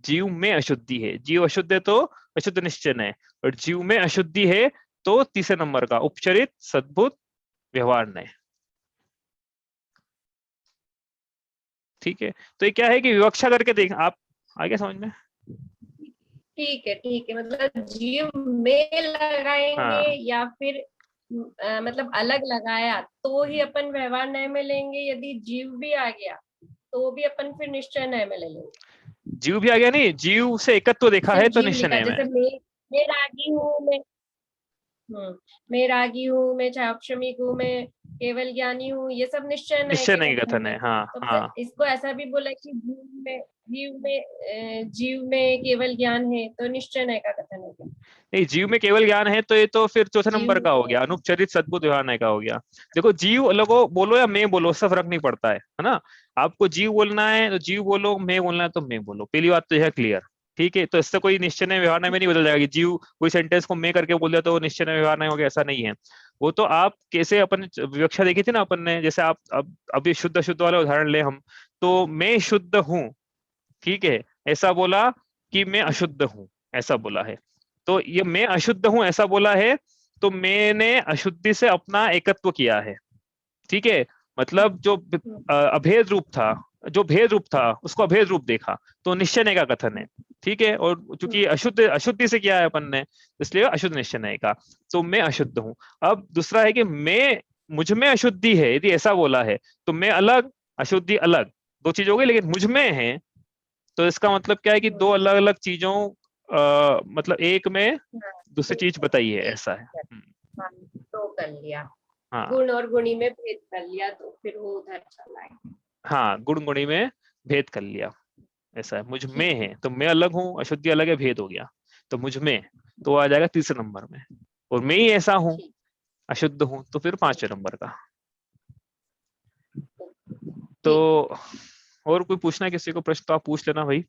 जीव में अशुद्धि है, जीव अशुद्ध है तो अशुद्ध निश्चय है, और जीव में अशुद्धि है तो तीसरे नंबर का उपचरित सद्बुद्ध व्यवहार नय, ठीक है। तो ये क्या है कि विवक्षा करके देख आप, आगे समझ में। ठीक है मतलब जीव में लगाएंगे हाँ, या फिर मतलब अलग लगाया तो ही अपन व्यवहार न्याय में लेंगे, यदि जीव भी आ गया तो भी अपन फिर निश्चय न्याय में ले लेंगे। जीव भी आ गया, नहीं जीव से एकत्व देखा है सिर्फ तो जीव निश्चय लिखा, नय में। जैसे मैं रागी हूँ, मैं रागी हूँ, मैं चाक्षमिक हूँ, मैं केवल ज्ञानी हूँ, ये सब निश्चय नय निश्चय के नय का कथन कथन है, है। हाँ तो हाँ। फिर इसको ऐसा भी बोला कि जीव में केवल ज्ञान है तो निश्चय नय का कथन है क्या? नहीं, जीव में केवल ज्ञान है तो ये तो फिर चौथे जीव नंबर का हो में गया, अनुपचरित सद्बुद्ध व्यवहार नय का हो गया। देखो जीव लोगो बोलो या मैं बोलो, उससे फर्क नहीं पड़ता है ना। आपको जीव बोलना है तो जीव बोलो, मैं बोलना है तो मैं बोलो, पहली बात तो यह क्लियर, ठीक है। तो इससे कोई निश्चय नय व्यवहार नय में नहीं बदल जाएगा कि जीव कोई सेंटेंस को मैं करके बोल दिया तो वो निश्चय नय व्यवहार नय हो गया, ऐसा नहीं है। वो तो आप कैसे, अपन विवक्षा देखी थी ना अपन ने, जैसे आप अब अभी शुद्ध अशुद्ध वाला उदाहरण ले हम, तो मैं शुद्ध हूँ, ठीक है, ऐसा बोला कि मैं अशुद्ध हूँ, ऐसा बोला है। तो ये मैं अशुद्ध हूँ ऐसा बोला है, तो मैंने अशुद्धि से अपना एकत्व किया है, ठीक है। मतलब जो अभेद रूप था, जो भेद रूप था उसको अभेद रूप देखा, तो निश्चय नय का कथन है, ठीक है। और चूंकि अशुद्ध अशुद्धि से किया है अपन ने, इसलिए अशुद्ध निश्चय नय का। तो मैं अशुद्ध हूँ। अब दूसरा है कि मैं, मुझ में अशुद्धि है, यदि ऐसा बोला है तो मैं अलग, अशुद्धि अलग, दो चीज हो गई। लेकिन मुझ में है, तो इसका मतलब क्या है कि दो अलग अलग चीजों, मतलब एक में दूसरी चीज बताई है, एक ऐसा है। हाँ, तो कर लिया, हाँ गुण और गुणी में भेद कर लिया तो फिर वो उधर चला है। हाँ, गुण गुणी में भेद कर लिया, ऐसा है। मुझ में ठीक है तो मैं अलग हूँ, अशुद्धि अलग है, भेद हो गया, तो मुझ में, तो वो आ जाएगा तीसरे नंबर में। और मैं ही ऐसा हूँ, ठीक अशुद्ध हूँ, तो फिर पांचवें नंबर का। तो ठीक है। और कोई पूछना है किसी को प्रश्न तो आप पूछ लेना भाई,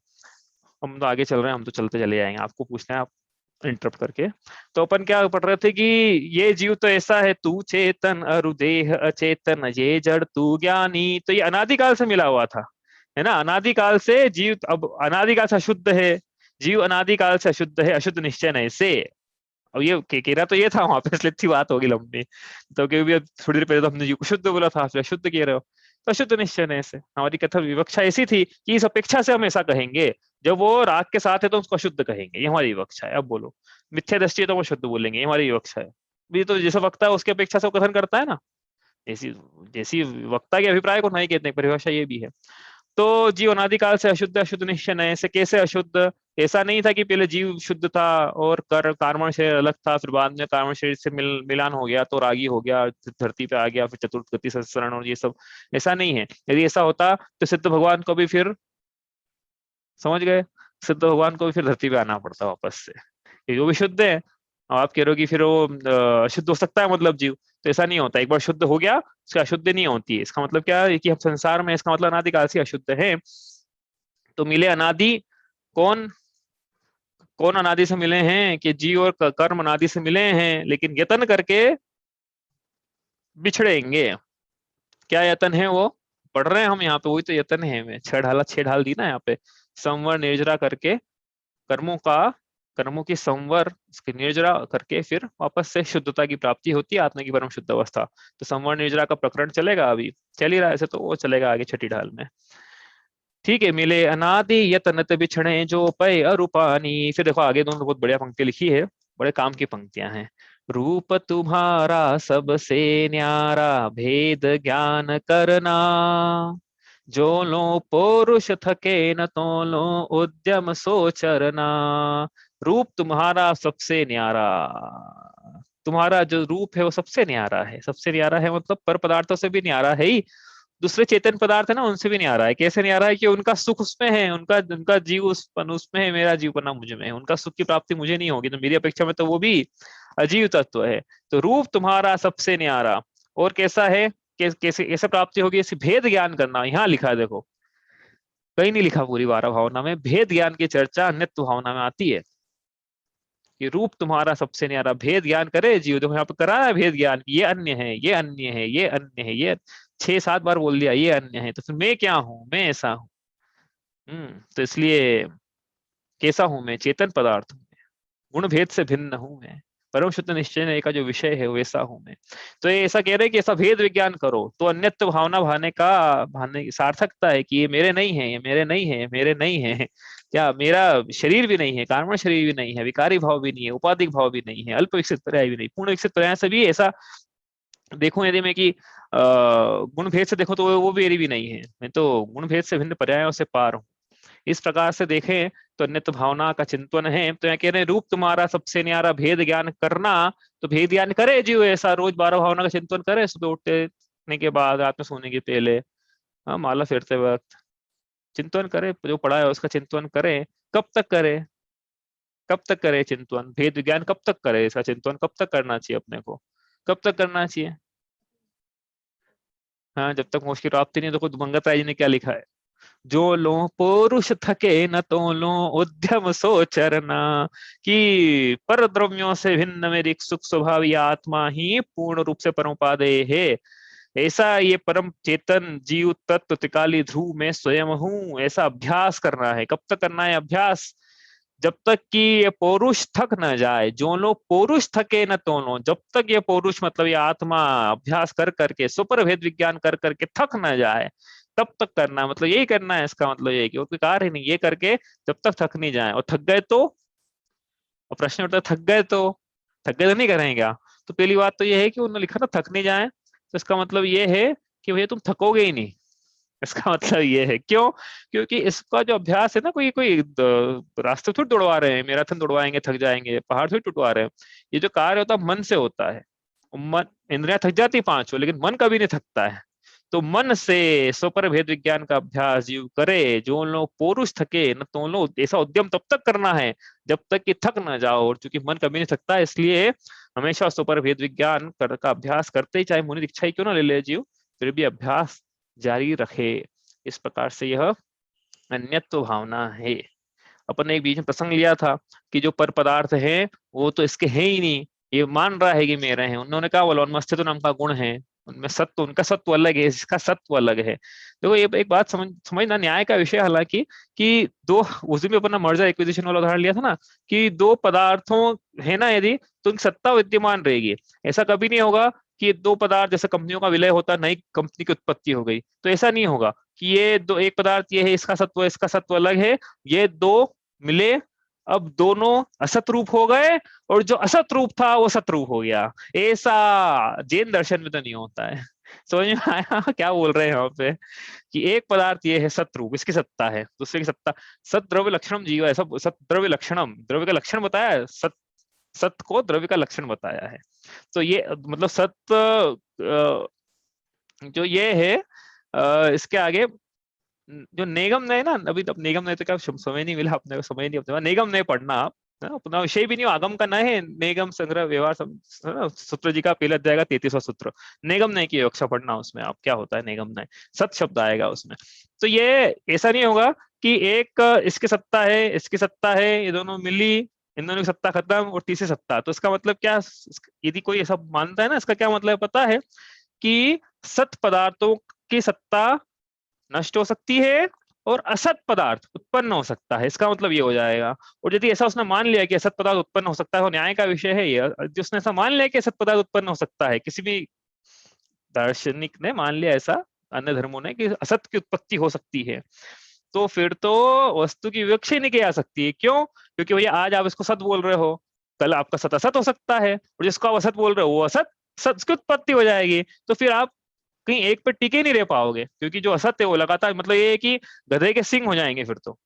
हम तो आगे चल रहे हैं, हम तो चलते चले जाएंगे, आपको पूछना है आप इंटरप्ट करके। तो अपन क्या पढ़ रहे थे कि ये जीव तो ऐसा है, तू चेतन अरु देह अचेतन, ये जड़ तू ज्ञानी, तो ये अनादिकाल से मिला हुआ था, है ना। अनादिकाल से जीव, अब अनादिकाल से अशुद्ध है, जीव अनादिकाल से अशुद्ध है, अशुद्ध निश्चय नहीं से। अब ये केरा तो ये था वहां पे, इसलिए इतनी बात होगी लंबी। तो क्योंकि अब थोड़ी देर पहले तो हमने जीव को शुद्ध बोला था, फिर अशुद्ध कह रहे हो, तो अशुद्ध निश्चय नहीं से। हमारी कथा विवक्षा ऐसी थी कि इस अपेक्षा से हम ऐसा कहेंगे, जब वो राग के साथ है तो उसको अशुद्ध कहेंगे, ये हमारी विवक्षा है। अब बोलो, मिथ्या दृष्टि है तो वो शुद्ध बोलेंगे, ये हमारी विवक्षा है। ये तो जैसा वक्ता है उसकी अपेक्षा से वो कथन करता है ना, जैसी जैसी वक्ता के अभिप्राय को नहीं कहते हैं, परिभाषा ये भी है। तो जीव अनादिकाल से अशुद्ध, अशुद्ध निश्चय नय से। कैसे अशुद्ध? ऐसा नहीं था कि पहले जीव शुद्ध था और कार्बन शरीर अलग था, फिर बाद में कार्बन शरीर से मिलान हो गया तो रागी हो गया, धरती पे आ गया, फिर चतुर्थ गति संस्करण और ये सब, ऐसा नहीं है। यदि ऐसा होता तो सिद्ध भगवान को भी फिर, समझ गए, सिद्ध भगवान को भी फिर धरती पे आना पड़ता वापस से, ये जो भी शुद्ध है। और आप कह रहे हो कि फिर वो अशुद्ध हो सकता है मतलब जीव, तो ऐसा नहीं होता। एक बार शुद्ध हो गया उसकी अशुद्ध नहीं होती है। इसका मतलब क्या है कि हम संसार में, इसका मतलब अनादिकाल से अशुद्ध है। तो मिले अनादि, कौन कौन अनादि से मिले हैं? कि जीव और कर्म अनादि से मिले हैं, लेकिन यतन करके बिछड़ेंगे। क्या यतन है वो? पढ़ रहे हैं हम यहाँ पे, वही तो यतन है में, छह ढाल दी ना यहाँ पे, संवर निर्जरा करके कर्मों की संवर, उसकी निर्जरा करके फिर वापस से शुद्धता की प्राप्ति होती है, आत्मा की परम शुद्ध अवस्था। तो संवर निर्जरा का प्रकरण चलेगा, अभी चल ही रहा है ऐसे, तो वो चलेगा आगे छठी ढाल में। ठीक है, मिले अनादि यतनत बिछड़े जो पय अरूपानी। फिर देखो आगे दोनों बहुत बढ़िया पंक्ति लिखी है, बड़े काम की पंक्तियां हैं। रूप तुम्हारा सबसे न्यारा भेद ज्ञान करना, जो लो पौरुष थके न तो लो उद्यम सो चरना। रूप तुम्हारा सबसे न्यारा, तुम्हारा जो रूप है वो सबसे न्यारा है। सबसे न्यारा है मतलब पर पदार्थों से भी न्यारा है ही, दूसरे चेतन पदार्थ है ना उनसे भी न्यारा है। कैसे न्यारा है कि उनका सुख उसमें है, उनका उनका जीव उसमें है, मेरा जीवपना मुझ में है। उनका सुख की प्राप्ति मुझे नहीं होगी, तो मेरी अपेक्षा में तो वो भी अजीव तत्व है। तो रूप तुम्हारा सबसे न्यारा, और कैसा है, कैसे कैसे प्राप्ति होगी, इसे भेद ज्ञान करना। यहाँ लिखा है देखो, कहीं नहीं लिखा पूरी 12 भावना में, भेद ज्ञान की चर्चा अन्यत्व भावना में आती है कि रूप तुम्हारा सबसे न्यारा, भेद ज्ञान करे जीव। देखो यहाँ पे करा है भेद ज्ञान, ये अन्य है, ये अन्य है, ये अन्य है, ये 6-7 बार बोल दिया ये अन्य है। तो फिर मैं क्या हूँ, मैं ऐसा हूँ। तो इसलिए कैसा हूं मैं, चेतन पदार्थ हूं मैं, गुण भेद से भिन्न हूं मैं, परम शुद्ध निश्चय का जो विषय है वैसा हूं मैं। तो ये ऐसा कह रहे हैं कि ऐसा भेद विज्ञान करो, तो अन्यत्व भावना भाने की सार्थकता है कि ये मेरे नहीं है, ये मेरे नहीं है, ये मेरे नहीं है। क्या मेरा शरीर भी नहीं है, कारण शरीर भी नहीं है, विकारी भाव भी नहीं है, उपाधिक भाव भी नहीं है, अल्प विकसित पर्याय भी नहीं, पूर्ण विकसित पर्याय से भी ऐसा देखो यदि मैं कि गुण भेद से देखो तो वो भी मेरी भी नहीं है, मैं तो गुण भेद से भिन्न पर्यायों से पार हूँ। इस प्रकार से देखें तो अन्यत्व भावना का चिंतन है। तो यहाँ कह रहे हैं रूप तुम्हारा सबसे न्यारा भेद ज्ञान करना, तो भेद ज्ञान करे जीव ऐसा, रोज 12 भावना का चिंतन करे, सुबह उठने के बाद, रात में सोने के पहले, हाँ माला फेरते वक्त चिंतन करे, जो पढ़ा है उसका चिंतन करे। कब तक करे, कब तक करे चिंतन, भेद विज्ञान कब तक करे, इसका चिंतन कब तक करना चाहिए अपने को, कब तक करना चाहिए। हाँ, जब तक मोक्ष की प्राप्ति नहीं। तो खुद मंगत राय जी ने क्या लिखा है, जो लो पौरुष थके न तो लो उद्यम सो चरना, कि पर द्रव्यों से भिन्न मेरी सुख स्वभावी आत्मा ही पूर्ण रूप से परमोपादेय है। ऐसा ये परम चेतन जीव तत्व त्रिकाली ध्रुव में स्वयं हूँ, ऐसा अभ्यास करना है। कब तक करना है अभ्यास, जब तक कि ये पौरुष थक न जाए। जो लोग पौरुष थके न तो लो, जब तक ये पौरुष मतलब ये आत्मा अभ्यास कर करके, सुपर भेद विज्ञान कर करके थक न जाए, तब तक करना है। मतलब यही करना है, इसका मतलब ये कि और कोई कार्य नहीं, ये करके जब तक थक नहीं जाए। और थक गए तो, और प्रश्न उठता है थक गए तो, थक गए तो नहीं करेंगे क्या। तो पहली बात तो ये है कि उन्होंने लिखा था थक नहीं जाए, तो इसका मतलब ये है कि भैया तुम थकोगे ही नहीं। इसका मतलब ये है, क्यों, क्योंकि इसका जो अभ्यास है ना, कोई कोई रास्ते थोड़ी दौड़वा रहे हैं, मैराथन दौड़वाएंगे थक जाएंगे, पहाड़ थोड़ी टुटवा रहे हैं। ये जो कार्य होता है मन से होता है। मन, इंद्रियां थक जाती पांचों, लेकिन मन कभी नहीं थकता है। तो मन से स्वपर भेद विज्ञान का अभ्यास जीव करे, जो लोग पौरुष थके न तो लोग, ऐसा उद्यम तब तक करना है जब तक कि थक ना जाओ। और चूंकि मन कभी नहीं थकता, इसलिए हमेशा स्वपर भेद विज्ञान का अभ्यास करते ही, चाहे मुनि दीक्षा ही क्यों ना ले ले जीव, फिर भी अभ्यास जारी रखे। इस प्रकार से यह अन्यत्व भावना है। अपन ने एक बीच में प्रसंग लिया था कि जो पर पदार्थ है वो तो इसके है ही नहीं, ये मान रहा है कि मेरे हैं। उन्होंने कहा बोला उनमें अस्तित्व नाम का गुण है, उनमें सत्व, उनका सत्व अलग है, इसका सत्व अलग है। देखो ये एक बात समझना न्याय का विषय, हालांकि कि दो, उस दिन भी अपना मर्जर एक्विजिशन वाला उदाहरण लिया था ना, कि दो पदार्थों है ना यदि, तो उनकी सत्ता विद्यमान रहेगी। ऐसा कभी नहीं होगा कि दो पदार्थ, जैसे कंपनियों का विलय होता है, नई कंपनी की उत्पत्ति हो गई, तो ऐसा नहीं होगा कि ये दो, एक पदार्थ ये है, इसका सत्व अलग है, ये दो मिले, अब दोनों असत रूप हो गए, और जो असत रूप था वो सतरूप हो गया। ऐसा जैन दर्शन में तो नहीं होता है। समझ में आया क्या बोल रहे हैं यहाँ पे, कि एक पदार्थ ये है सतरूप, इसकी सत्ता है, दूसरे की सत्ता। सत द्रव्य लक्षणम जीव है, सब सत द्रव्य लक्षणम, द्रव्य का लक्षण बताया है, सत, सत को द्रव्य का लक्षण बताया है। तो ये मतलब सत्य जो ये है, इसके आगे जो नेगम नय ना, अभी तब नेगम नय तो क्या समय नहीं मिला अपने को, समय नहीं, अपने नेगम नय पढ़ना आप, अपना विषय भी नहीं, आगम का नय है, नेगम संग्रह व्यवहार सूत्र जी का पहले अध्याय का 33वां सूत्र, नेगम नय की विवक्षा पढ़ना, उसमें आप क्या होता है नेगम नय, सत शब्द आएगा उसमें। तो ये ऐसा नहीं होगा कि एक इसकी सत्ता है, इसकी सत्ता है, ये दोनों मिली, इन दोनों की सत्ता खत्म और तीसरी सत्ता। तो इसका मतलब क्या, यदि कोई ऐसा मानता है ना, इसका क्या मतलब पता है कि सत पदार्थों की सत्ता नष्ट हो सकती है और असत पदार्थ उत्पन्न हो सकता है। इसका मतलब ये हो जाएगा। और यदि ऐसा उसने मान लिया कि असत पदार्थ उत्पन्न हो सकता है, और न्याय का विषय है ये, जो उसने ऐसा मान लिया कि असत पदार्थ उत्पन्न हो सकता है, किसी भी दार्शनिक ने मान लिया ऐसा, अन्य धर्मों ने, कि असत की उत्पत्ति हो सकती है, तो फिर तो वस्तु की विवक्षा ही नहीं की जा सकती है। क्यों? क्योंकि भैया आज आप इसको सत बोल रहे हो, कल आपका सत असत हो सकता है, और जिसको आप असत बोल रहे हो वो असत सत की उत्पत्ति हो जाएगी। तो फिर आप कहीं एक पे टिके नहीं रह पाओगे, क्योंकि जो असत है वो लगातार, मतलब ये है कि गधे के सिंग हो जाएंगे फिर तो।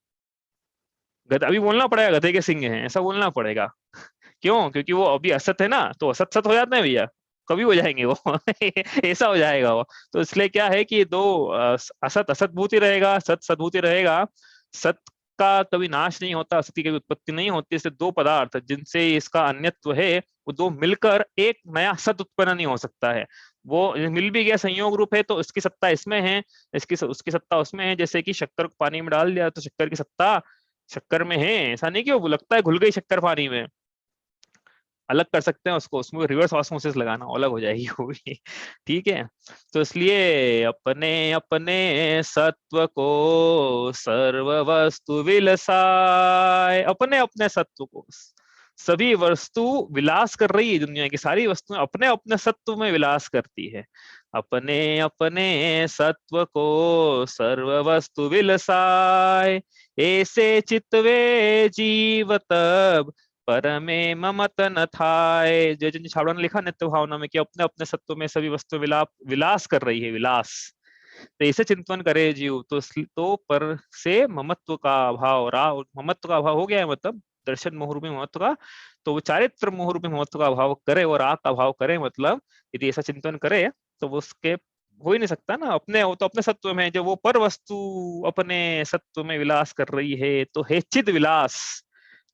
गधा अभी बोलना पड़ेगा गधे के सिंग हैं, ऐसा बोलना पड़ेगा। क्यों? क्योंकि वो अभी असत है ना, तो असत सत हो जाते हैं भैया, कभी हो जाएंगे वो ऐसा हो जाएगा वो। तो इसलिए क्या है कि दो असत असत भूति रहेगा, सत सद्भूति रहेगा। सत का कभी नाश नहीं होता, असत की कभी उत्पत्ति नहीं होती। इससे दो पदार्थ जिनसे इसका अन्यत्व है, वो दो मिलकर एक नया सत उत्पन्न नहीं हो सकता है। वो मिल भी गया, संयोग रूप है, तो इसकी सत्ता इसमें है, इसकी उसकी सत्ता उसमें है। जैसे कि शक्कर को पानी में डाल दिया तो शक्कर की सत्ता शक्कर में है, ऐसा नहीं कि वो लगता है घुल गई शक्कर पानी में, अलग कर सकते हैं उसको, उसमें रिवर्स ऑस्मोसिस लगाना, अलग हो जाएगी वो भी। ठीक है। तो इसलिए अपने अपने सत्व को सर्व वस्तु विलसाय, अपने अपने सत्व को, सभी वस्तु विलास कर रही है, दुनिया की सारी वस्तुएं अपने अपने सत्व में विलास करती है। अपने अपने सत्व को सर्व वस्तु विलसाय, ऐसे चितवे जीव तब परमे ममत न थाय। जयचंद छाबड़ा ने लिखा नित्य भावना में कि अपने अपने सत्व में सभी वस्तु विलास कर रही है, विलास। तो ऐसे चिंतन करे जीव तो पर से ममत्व का अभाव रहा, ममत्व का अभाव हो गया है, मतलब दर्शन मोह रूपी ममत्व का, तो वो चारित्र मोह रूपी ममत्व का अभाव करे और राग का अभाव करे। मतलब यदि ऐसा चिंतन करे तो वो उसके हो ही नहीं सकता ना, अपने वो तो अपने सत्व में, जब वो पर वस्तु अपने सत्व में विलास कर रही है तो हे चिद विलास,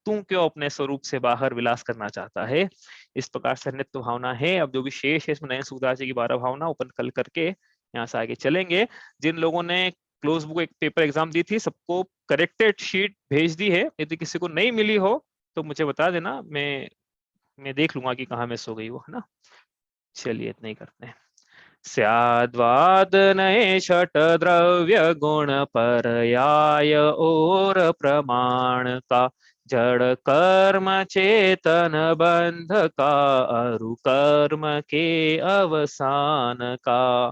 तू क्यों अपने स्वरूप से बाहर विलास करना चाहता है। इस प्रकार से नित्य भावना है। अब जो भी शेष है इसमें नयन सूखदास जी की 12 भावना ओपन कल करके यहाँ से आगे चलेंगे। जिन लोगों ने क्लोज बुक एक पेपर एग्जाम दी थी, सबको करेक्टेड शीट भेज दी है। यदि किसी को नहीं मिली हो तो मुझे बता देना, मैं देख लूंगा कि कहाँ मिस हो गई वो, है ना। चलिए इतना ही करते हैं। स्याद्वाद नये षट द्रव्य गुण पर्याय और प्रमाण का, जड़ कर्म चेतन बंध का, अरु कर्म के अवसान का,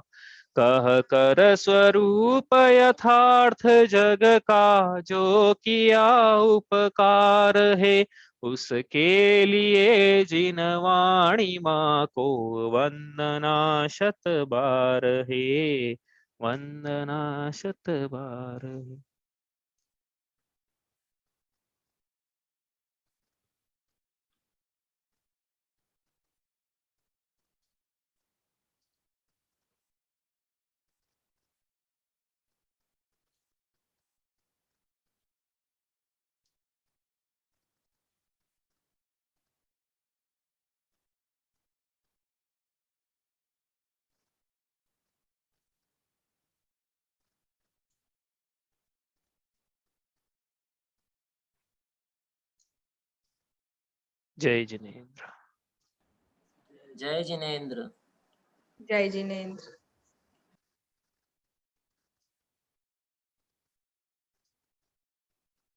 कह कर स्वरूप यथार्थ जग का, जो किया उपकार है उसके लिए जिन वाणी माँ को वंदना शत बार है, वंदना शत बार है। जय जिनेन्द्र। जय जिनेन्द्र। जय जिनेन्द्र।